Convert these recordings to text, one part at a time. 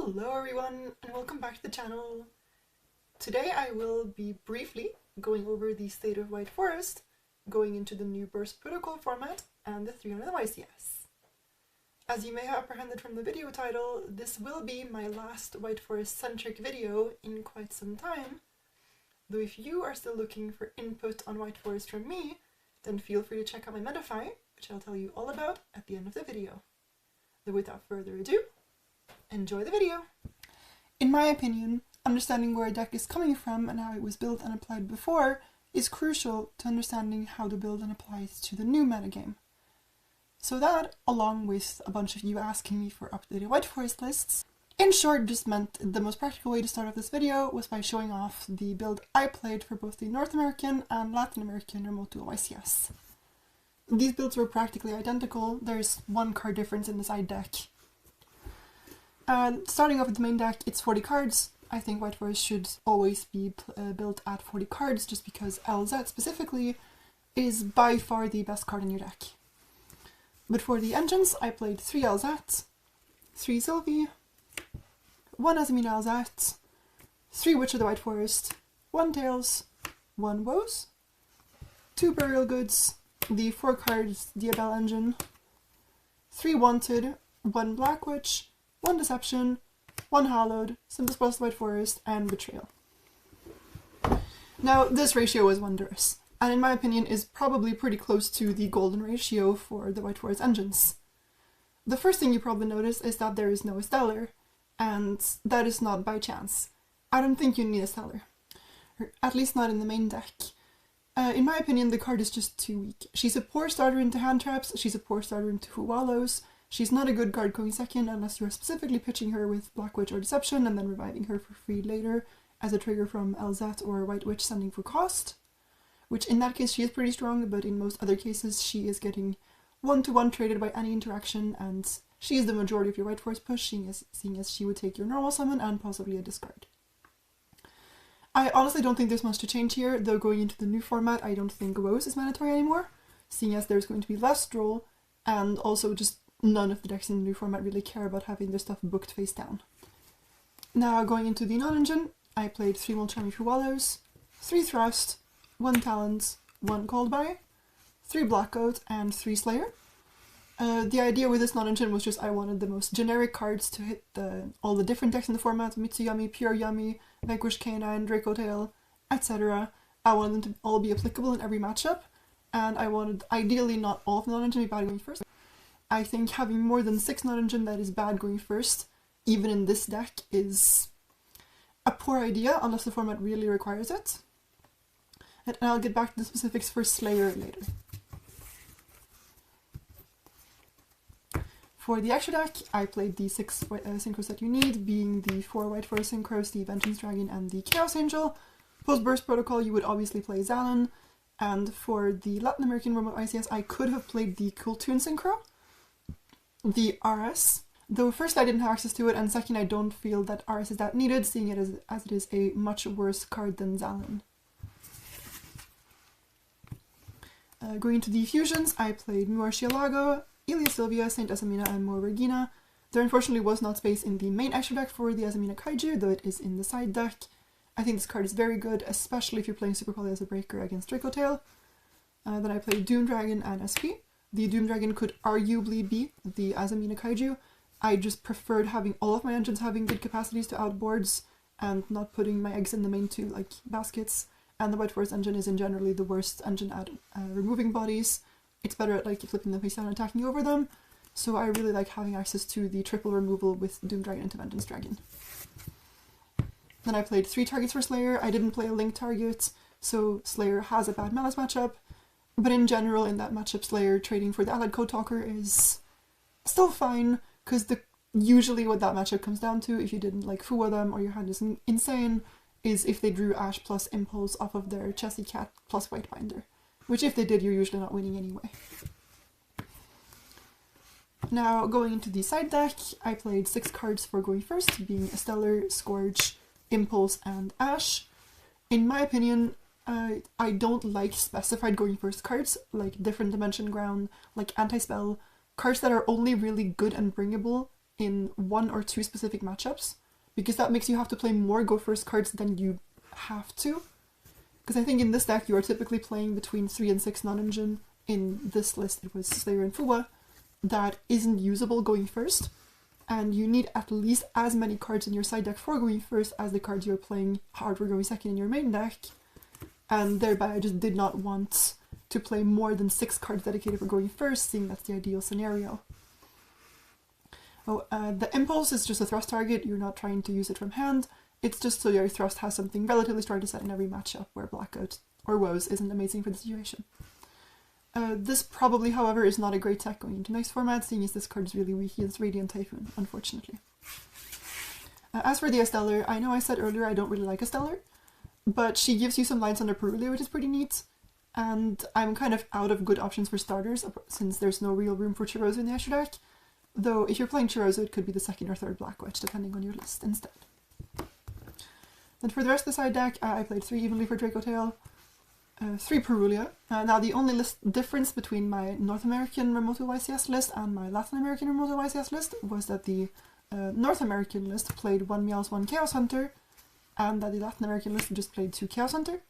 Hello everyone and welcome back to the channel. Today I will be briefly going over the state of White Forest, going into the new burst protocol format and the 300 YCS. As you may have apprehended from the video title, this will be my last White Forest centric video in quite some time, though if you are still looking for input on White Forest from me, then feel free to check out my metafy, which I'll tell you all about at the end of the video. Though without further ado, enjoy the video! In my opinion, understanding where a deck is coming from and how it was built and applied before is crucial to understanding how to build and apply it to the new metagame. So that, along with a bunch of you asking me for updated White Forest lists, in short just meant the most practical way to start off this video was by showing off the build I played for both the North American and Latin American remote duel YCS. These builds were practically identical, there's one card difference in the side deck. Starting off with the main deck, it's 40 cards. I think White Forest should always be built at 40 cards just because LZ specifically is by far the best card in your deck. But for the engines, I played 3 LZ, 3 Sylvie, 1 Azamina LZ, 3 Witch of the White Forest, 1 Tails, 1 Woes, 2 Burial Goods, the 4 cards Diabell engine, 3 Wanted, 1 Black Witch, 1 Deception, 1 Hallowed, Simple Spells to White Forest, and Betrayal. Now, this ratio is wondrous, and in my opinion is probably pretty close to the golden ratio for the White Forest engines. The first thing you probably notice is that there is no Stellar, and that is not by chance. I don't think you need a Stellar, or at least not in the main deck. In my opinion, the card is just too weak. She's a poor starter into hand traps, she's a poor starter into Huwalos. She's not a good card going second unless you are specifically pitching her with Black Witch or Deception and then reviving her for free later as a trigger from LZ or White Witch sending for cost. Which in that case she is pretty strong, but in most other cases she is getting 1-to-1 traded by any interaction, and she is the majority of your White Forest push, seeing as she would take your normal summon and possibly a discard. I honestly don't think there's much to change here, though going into the new format I don't think Woes is mandatory anymore, seeing as there's going to be less draw, and also just none of the decks in the new format really care about having their stuff booked face down. Now going into the non-engine, I played 3 Molchami Huwalos, 3 Thrust, 1 Talent, 1 Called By, 3 Blackcoat, and 3 Slayer. The idea with this non-engine was just I wanted the most generic cards to hit all the different decks in the format, Mitsuyami, Pure Yami, Vanquish Canine, Draco Tail, etc. I wanted them to all be applicable in every matchup, and I wanted ideally not all of the non-engine to be bad going first. I think having more than 6 non-engine that is bad going first, even in this deck, is a poor idea unless the format really requires it. And I'll get back to the specifics for Slayer later. For the extra deck, I played the 6 synchros that you need, being the 4 White Forest synchros, the Vengeance Dragon, and the Chaos Angel. Post-Burst Protocol, you would obviously play Zalin, and for the Latin American remote ICS, I could have played the Cool Toon synchro, the RS, though first I didn't have access to it, and second I don't feel that RS is that needed, seeing it as it is a much worse card than Zalin. Going into the fusions, I played Muarshialago, Ilia Sylvia, Saint Azamina, and Moa Regina. There unfortunately was not space in the main extra deck for the Azamina Kaiju, though it is in the side deck. I think this card is very good, especially if you're playing Super Poly as a breaker against Draco Tail. Then I played Doom Dragon and SP. The Doom Dragon could arguably be the Azamina Kaiju. I just preferred having all of my engines having good capacities to outboards and not putting my eggs in the main 2 like baskets. And the White Forest engine is in generally the worst engine at removing bodies. It's better at like flipping them face down and attacking over them. So I really like having access to the triple removal with Doom Dragon into Vengeance Dragon. Then I played 3 targets for Slayer. I didn't play a Link target, so Slayer has a bad Malice matchup. But in general, in that matchup, Slayer trading for the Allied Code Talker is still fine, because usually what that matchup comes down to, if you didn't like Fua them or your hand is insane, is if they drew Ash plus Impulse off of their Chessy Cat plus White Binder, which if they did, you're usually not winning anyway. Now, going into the side deck, I played 6 cards for going first, being Stellar, Scourge, Impulse, and Ash. In my opinion, I don't like specified going first cards, like Different Dimension Ground, like Anti-Spell, cards that are only really good and bringable in 1 or 2 specific matchups, because that makes you have to play more go first cards than you have to. Because I think in this deck you are typically playing between 3 and 6 non-engine. In this list it was Slayer and Fuwa. That isn't usable going first, and you need at least as many cards in your side deck for going first as the cards you're playing hard for going second in your main deck, and thereby I just did not want to play more than 6 cards dedicated for going first, seeing that's the ideal scenario. The Impulse is just a thrust target, you're not trying to use it from hand, it's just so your thrust has something relatively strong to set in every matchup where Blackout or Woes isn't amazing for the situation. This probably, however, is not a great tech going into next format, seeing as this card is really weak against Radiant Typhoon, unfortunately. As for the Esteller, I know I said earlier I don't really like Esteller, but she gives you some lines under Perulia, which is pretty neat, and I'm kind of out of good options for starters, since there's no real room for Chirozzo in the extra deck, though if you're playing Chirozzo it could be the second or third Black Witch, depending on your list instead. Then for the rest of the side deck, I played 3 evenly for Draco Tail, 3 Perulia. Now the only difference between my North American Remoto YCS list and my Latin American Remoto YCS list was that the North American list played 1 Meows, 1 Chaos Hunter, and that the Latin American list just played 2 Chaos Hunter.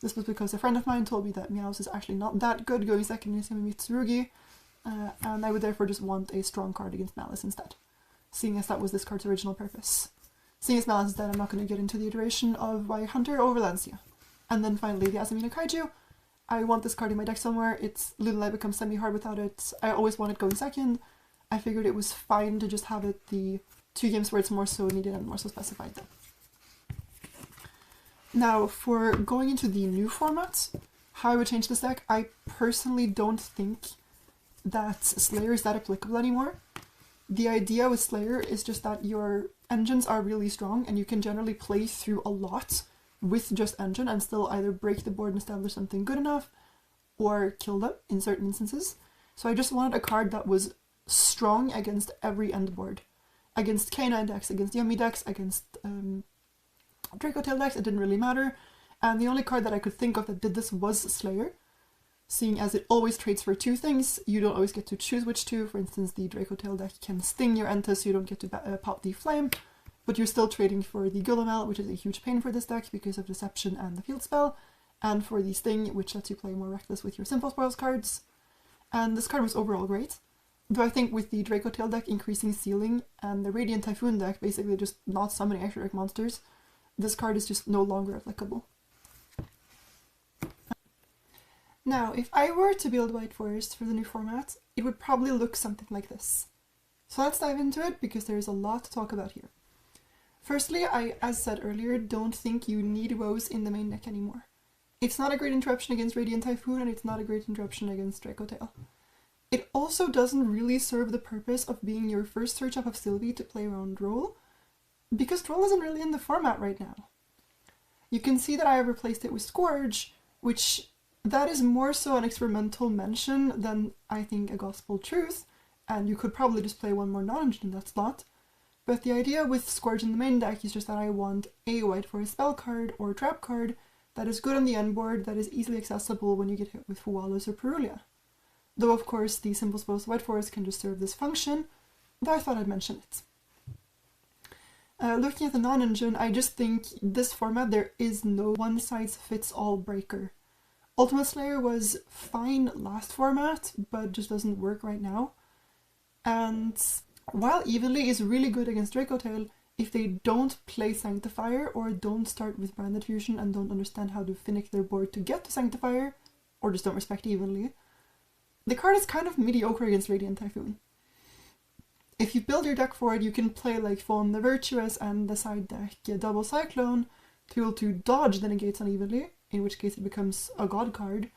This was because a friend of mine told me that Meows is actually not that good going second in Semi Mitsurugi, and I would therefore just want a strong card against Malice instead, seeing as that was this card's original purpose. Seeing as Malice is dead, I'm not going to get into the iteration of why Hunter over Lancia. And then finally, the Asamina Kaiju. I want this card in my deck somewhere. It's Little I become semi-hard without it. I always want it going second. I figured it was fine to just have it the 2 games where it's more so needed and more so specified though. Now, for going into the new format, how I would change this deck, I personally don't think that Slayer is that applicable anymore. The idea with Slayer is just that your engines are really strong and you can generally play through a lot with just engine and still either break the board and establish something good enough or kill them in certain instances. So I just wanted a card that was strong against every end board. Against K9 decks, against Yummy decks, against Draco Tail decks, it didn't really matter. And the only card that I could think of that did this was Slayer. Seeing as it always trades for 2 things, you don't always get to choose which 2. For instance, the Draco Tail deck can sting your Enta so you don't get to pop the Flame, but you're still trading for the Gulamel, which is a huge pain for this deck because of Deception and the Field Spell, and for the Sting, which lets you play more reckless with your Simple Spoils cards. And this card was overall great, though I think with the Draco Tail deck increasing ceiling and the Radiant Typhoon deck basically just not summoning extra deck monsters, this card is just no longer applicable. Now, if I were to build White Forest for the new format, it would probably look something like this. So let's dive into it because there is a lot to talk about here. Firstly, I, as said earlier, don't think you need Woes in the main deck anymore. It's not a great interruption against Radiant Typhoon, and it's not a great interruption against Draco Tail. It also doesn't really serve the purpose of being your first search up of Sylvie to play around Droll, because Droll isn't really in the format right now. You can see that I have replaced it with Scourge, which that is more so an experimental mention than, I think, a gospel truth, and you could probably just play 1 more non-engine in that slot. But the idea with Scourge in the main deck is just that I want a White Forest spell card or trap card that is good on the end board, that is easily accessible when you get hit with Fuwalos or Perulia. Though of course the Simple Spoils White Forest can just serve this function, though I thought I'd mention it. Looking at the non-engine, I just think this format there is no one-size-fits-all breaker. Ultimate Slayer was fine last format, but just doesn't work right now. And while Evenly is really good against Draco Tail, if they don't play Sanctifier or don't start with Branded Fusion and don't understand how to finick their board to get to Sanctifier, or just don't respect Evenly, the card is kind of mediocre against Radiant Typhoon. If you build your deck for it, you can play like Fawn the Virtuous and the side deck Double Cyclone to be able to dodge the negates unevenly, in which case it becomes a god card.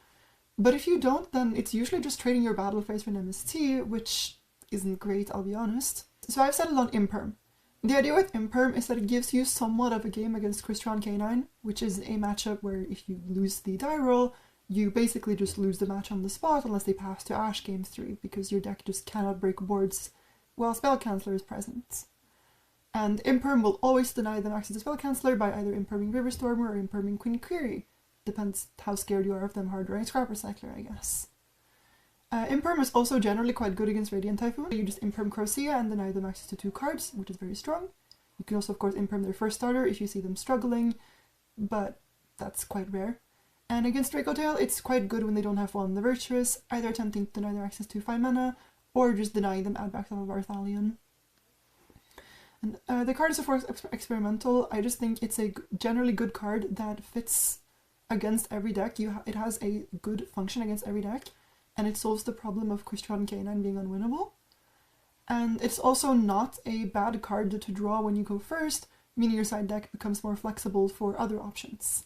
But if you don't, then it's usually just trading your battle phase for an MST, which isn't great, I'll be honest. So I've settled on Imperm. The idea with Imperm is that it gives you somewhat of a game against Crystron K9, which is a matchup where if you lose the die roll, you basically just lose the match on the spot unless they pass to Ash game 3, because your deck just cannot break boards while Spell Canceller is present. And Imperm will always deny them access to Spell Canceller by either Imperming Riverstormer or Imperming Queen Query. Depends how scared you are of them hard drawing Scrapper Cycler, I guess. Imperm is also generally quite good against Radiant Typhoon. You just Imperm Crocea and deny them access to 2 cards, which is very strong. You can also, of course, Imperm their first starter if you see them struggling, but that's quite rare. And against Dracotail, it's quite good when they don't have one the Virtuous, either attempting to deny their access to 5 mana, or just denying them add-backs of Arthalion. And the card is, of course, experimental. I just think it's a generally good card that fits against every deck. It has a good function against every deck, and it solves the problem of Quistron K9 being unwinnable. And it's also not a bad card to draw when you go first, meaning your side deck becomes more flexible for other options.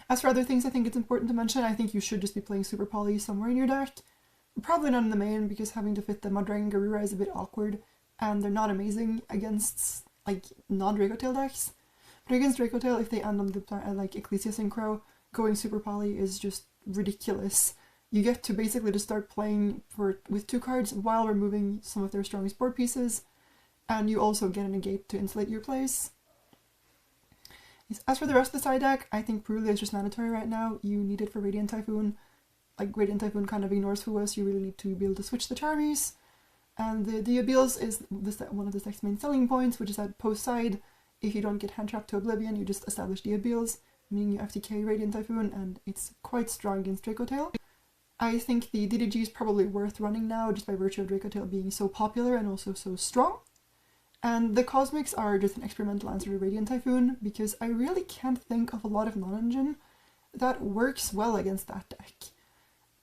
As for other things I think it's important to mention, I think you should just be playing Super Poly somewhere in your deck. Probably not in the main, because having to fit the Muddragon Garura is a bit awkward, and they're not amazing against, like, non-Dracotail decks. But against Dracotail, if they end on the like Ecclesia Synchro, going Super Poly is just ridiculous. You get to basically just start playing with 2 cards while removing some of their strongest board pieces, and you also get a negate to insulate your plays. As for the rest of the side deck, I think Purulia is just mandatory right now. You need it for Radiant Typhoon. Like, Radiant Typhoon kind of ignores Fuas, you really need to be able to switch the Charmies. And the Diabeels is one of this deck's main selling points, which is that post-side, if you don't get hand trapped to Oblivion, you just establish Diabeels, meaning you FTK Radiant Typhoon, and it's quite strong against Dracotail. I think the DDG is probably worth running now, just by virtue of Dracotail being so popular and also so strong. And the Cosmics are just an experimental answer to Radiant Typhoon, because I really can't think of a lot of non-engine that works well against that deck.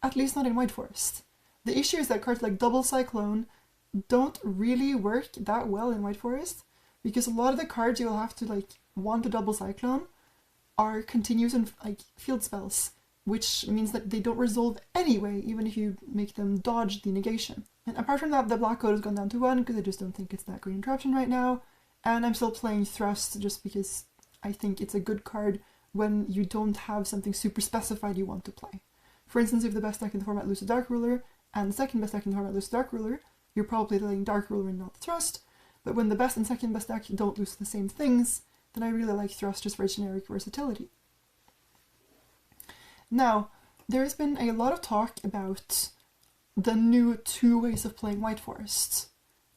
At least not in White Forest. The issue is that cards like Double Cyclone don't really work that well in White Forest, because a lot of the cards you'll have to, like, want to Double Cyclone are continuous and, like, field spells, which means that they don't resolve anyway, even if you make them dodge the negation. And apart from that, the black code has gone down to 1, because I just don't think it's that great interruption right now, and I'm still playing Thrust just because I think it's a good card when you don't have something super specified you want to play. For instance, if the best deck in the format loses Dark Ruler, and the second best deck in the format loses Dark Ruler, you're probably playing Dark Ruler and not Thrust, but when the best and second best deck don't lose the same things, then I really like Thrust just for its generic versatility. Now, there's been a lot of talk about the new 2 ways of playing White Forest.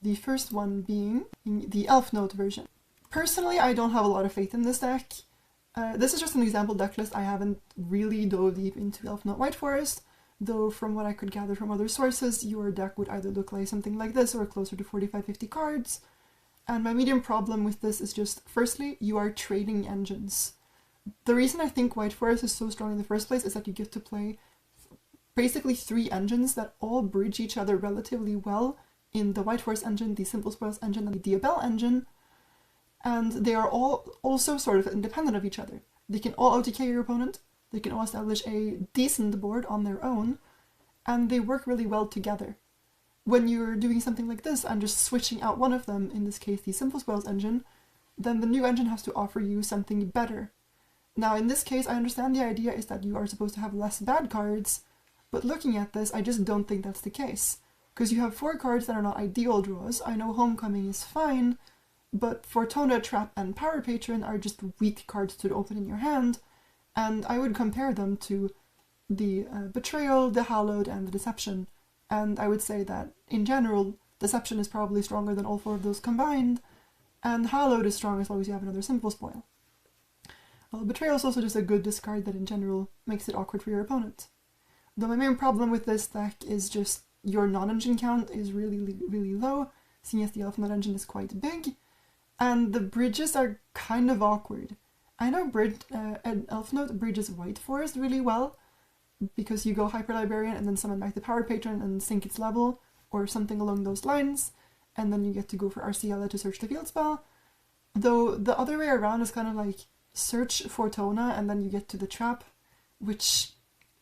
The first one being the Elfnote version. Personally, I don't have a lot of faith in this deck. This is just an example decklist. I haven't really dove deep into Elfnote White Forest, though from what I could gather from other sources, your deck would either look like something like this or closer to 45-50 cards. And my medium problem with this is just, firstly, you are trading engines. The reason I think White Forest is so strong in the first place is that you get to play basically 3 engines that all bridge each other relatively well in the White Forest engine, the Simple Spoils engine, and the Diabel engine, and they are all also sort of independent of each other. They can all OTK your opponent, they can all establish a decent board on their own, and they work really well together. When you're doing something like this and just switching out one of them, in this case the Simple Spoils engine, then the new engine has to offer you something better. Now in this case, I understand the idea is that you are supposed to have less bad cards, but looking at this, I just don't think that's the case. Because you have 4 cards that are not ideal draws. I know Homecoming is fine, but Fortuna, Trap, and Power Patron are just weak cards to open in your hand, and I would compare them to the Betrayal, the Hallowed, and the Deception. And I would say that, in general, Deception is probably stronger than all 4 of those combined, and Hallowed is strong as long as you have another Simple Spoil. Well, Betrayal is also just a good discard that in general makes it awkward for your opponent. Though my main problem with this deck is just your non-engine count is really low, seeing as the Elfnote engine is quite big, and the bridges are kind of awkward. I know Elfnote bridges White Forest really well, because you go Hyper Librarian and then summon back the Power Patron and sync its level, or something along those lines, and then you get to go for Arciella to search the field spell. Though the other way around is kind of like search Fortuna and then you get to the trap, which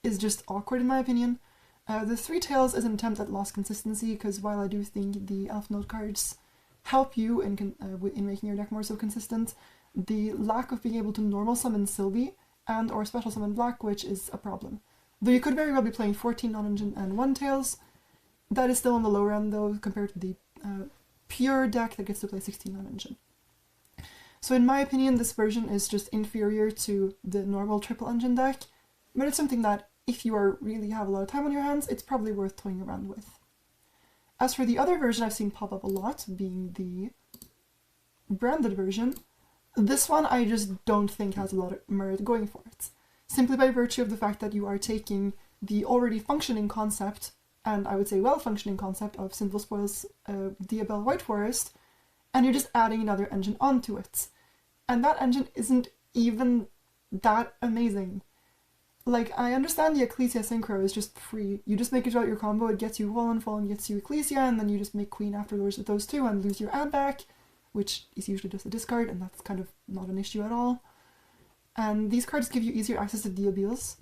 is just awkward in my opinion. The Three Tails is an attempt at lost consistency, because while I do think the Elfnote cards help you in making your deck more so consistent, the lack of being able to normal summon Sylvie and or special summon Black Witch is a problem. Though you could very well be playing 14 non-engine and 1 Tails, that is still on the lower end though, compared to the pure deck that gets to play 16 non-engine. So in my opinion, this version is just inferior to the normal triple engine deck, but it's something that, if you really have a lot of time on your hands, it's probably worth toying around with. As for the other version I've seen pop up a lot, being the branded version, this one I just don't think has a lot of merit going for it. Simply by virtue of the fact that you are taking the already functioning concept, and I would say well-functioning concept, of Sinful Spoils Diabel White Forest, and you're just adding another engine onto it. And that engine isn't even that amazing. Like, I understand the Ecclesia Synchro is just free. You just make it out your combo, it gets you Fallen, Fallen gets you Ecclesia, and then you just make Queen afterwards with those two and lose your add back, which is usually just a discard, and that's kind of not an issue at all. And these cards give you easier access to Diabeels.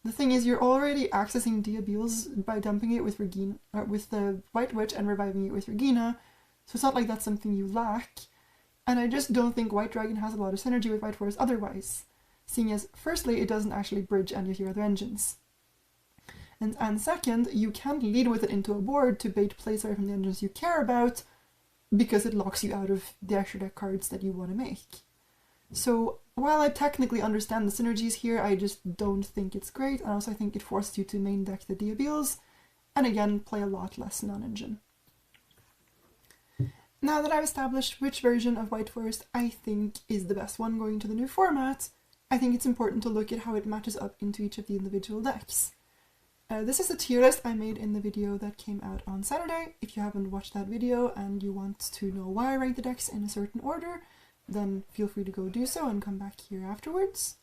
The thing is, you're already accessing Diabeels by dumping it with Regina, with the White Witch and reviving it with Regina, so it's not like that's something you lack. And I just don't think White Dragon has a lot of synergy with White Forest otherwise, seeing as, firstly, it doesn't actually bridge any of your other engines. And second, you can't lead with it into a board to bait plays away from the engines you care about, because it locks you out of the extra deck cards that you want to make. So, while I technically understand the synergies here, I just don't think it's great, and also I think it forces you to main deck the Diabeels, and again, play a lot less non-engine. Now that I've established which version of White Forest I think is the best one going to the new format, I think it's important to look at how it matches up into each of the individual decks. This is a tier list I made in the video that came out on Saturday. If you haven't watched that video and you want to know why I rank the decks in a certain order, then feel free to go do so and come back here afterwards.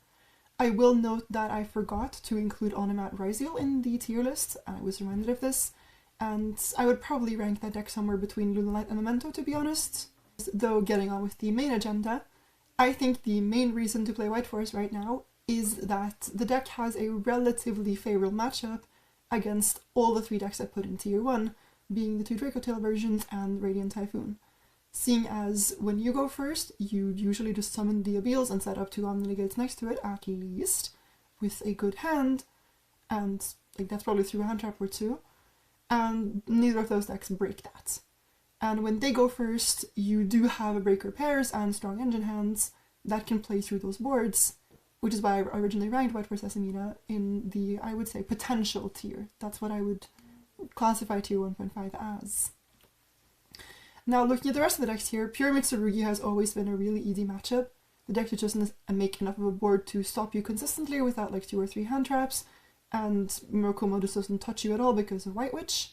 I will note that I forgot to include Onomat Ryziel in the tier list, and I was reminded of this, and I would probably rank that deck somewhere between Lunalight and Memento, to be honest. Though getting on with the main agenda, I think the main reason to play White Forest right now is that the deck has a relatively favourable matchup against all the three decks I put in tier 1, being the two Dracotail versions and Radiant Typhoon. Seeing as when you go first, you usually just summon Diabeels and set up two Omni-Negates next to it, at least, with a good hand, and like that's probably through a hand trap or two, and neither of those decks break that. And when they go first, you do have a breaker pairs and strong engine hands that can play through those boards, which is why I originally ranked White Forest Sesamina in the, I would say, potential tier. That's what I would classify tier 1.5 as. Now, looking at the rest of the decks here, Pure Mitsurugi has always been a really easy matchup. The deck just doesn't make enough of a board to stop you consistently without like 2 or 3 hand traps, and Murakumo just doesn't touch you at all because of White Witch.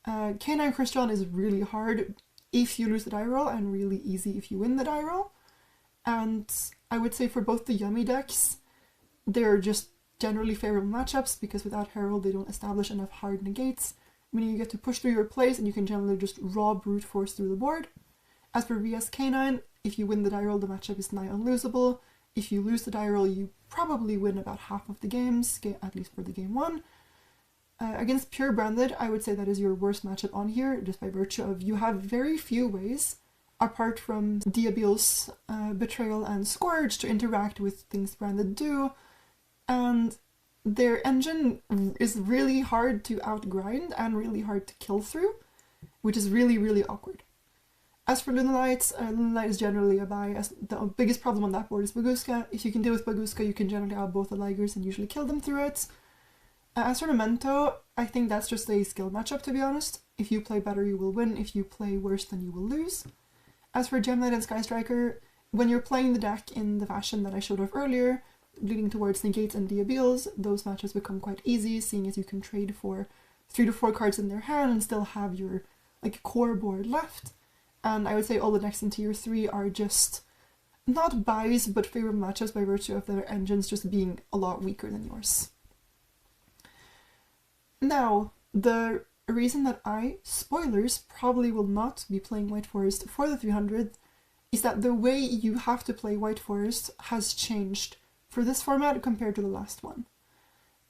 K9 Christian is really hard if you lose the die roll, and really easy if you win the die roll. And I would say for both the Yummy decks, they're just generally favourable matchups, because without Herald they don't establish enough hard negates, meaning you get to push through your plays and you can generally just raw brute force through the board. As for VS K9, if you win the die roll, the matchup is nigh unlosable. If you lose the die roll, you probably win about half of the games, at least for the game 1. Against Pure Branded, I would say that is your worst matchup on here, just by virtue of you have very few ways, apart from Diabeel's Betrayal and Scourge, to interact with things Branded do, and their engine is really hard to outgrind and really hard to kill through, which is really, really awkward. As for Lunalight, Lunalight is generally a buy, as the biggest problem on that board is Baguska. If you can deal with Baguska, you can generally out both the Ligers and usually kill them through it. As for Memento, I think that's just a skill matchup, to be honest. If you play better, you will win. If you play worse, then you will lose. As for Gem Knight and Sky Striker, when you're playing the deck in the fashion that I showed off earlier, leading towards Negates and Diabeels, those matches become quite easy, seeing as you can trade for 3 to 4 cards in their hand and still have your like core board left. And I would say all the decks in tier 3 are just not buys, but favourable matchups by virtue of their engines just being a lot weaker than yours. Now, the reason that I, spoilers, probably will not be playing White Forest for the 300th is that the way you have to play White Forest has changed for this format compared to the last one.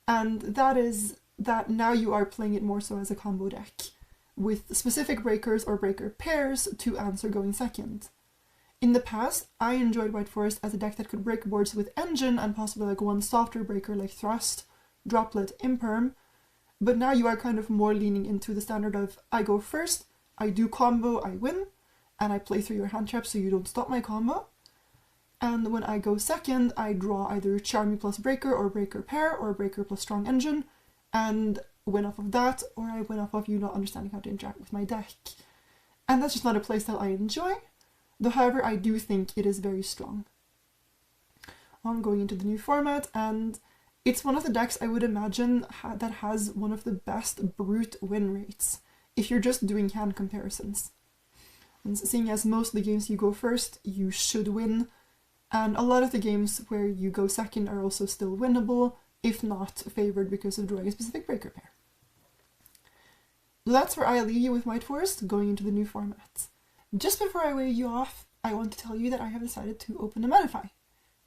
And that is that now you are playing it more so as a combo deck, with specific breakers or breaker pairs to answer going second. In the past, I enjoyed White Forest as a deck that could break boards with engine and possibly like one softer breaker like Thrust, Droplet, Imperm, but now you are kind of more leaning into the standard of I go first, I do combo, I win, and I play through your hand trap so you don't stop my combo. and when I go second, I draw either Charmy plus Breaker or Breaker pair or Breaker plus Strong Engine, and win off of that, or I win off of you not understanding how to interact with my deck. And that's just not a playstyle I enjoy, though however I do think it is very strong. I'm going into the new format, and it's one of the decks I would imagine that has one of the best brute win rates, if you're just doing hand comparisons. And seeing as most of the games you go first, you should win, and a lot of the games where you go second are also still winnable, if not favored because of drawing a specific breaker pair. So that's where I leave you with White Forest, going into the new format. Just before I wave you off, I want to tell you that I have decided to open a metafy.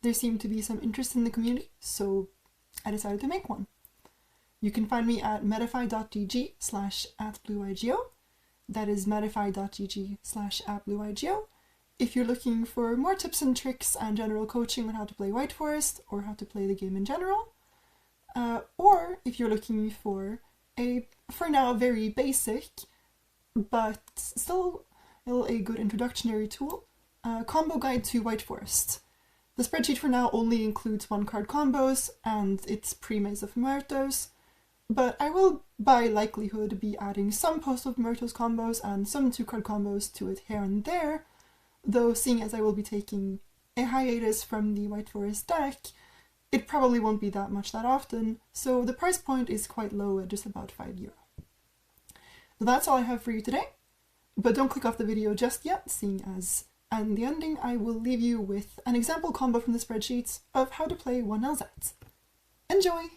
There seemed to be some interest in the community, so I decided to make one. You can find me at metafy.gg/@blueigo. That is metafy.gg/@blueigo. If you're looking for more tips and tricks and general coaching on how to play White Forest or how to play the game in general, or if you're looking for a, for now, very basic, but still a good introductionary tool, combo guide to White Forest. The spreadsheet for now only includes 1-card combos and its pre-Maze of Muertos, but I will by likelihood be adding some Post of Muertos combos and some 2-card combos to it here and there, though seeing as I will be taking a hiatus from the White Forest deck, it probably won't be that much that often, so the price point is quite low at just about €5. So that's all I have for you today, but don't click off the video just yet, seeing as in the ending I will leave you with an example combo from the spreadsheets of how to play 1 LZ. Enjoy!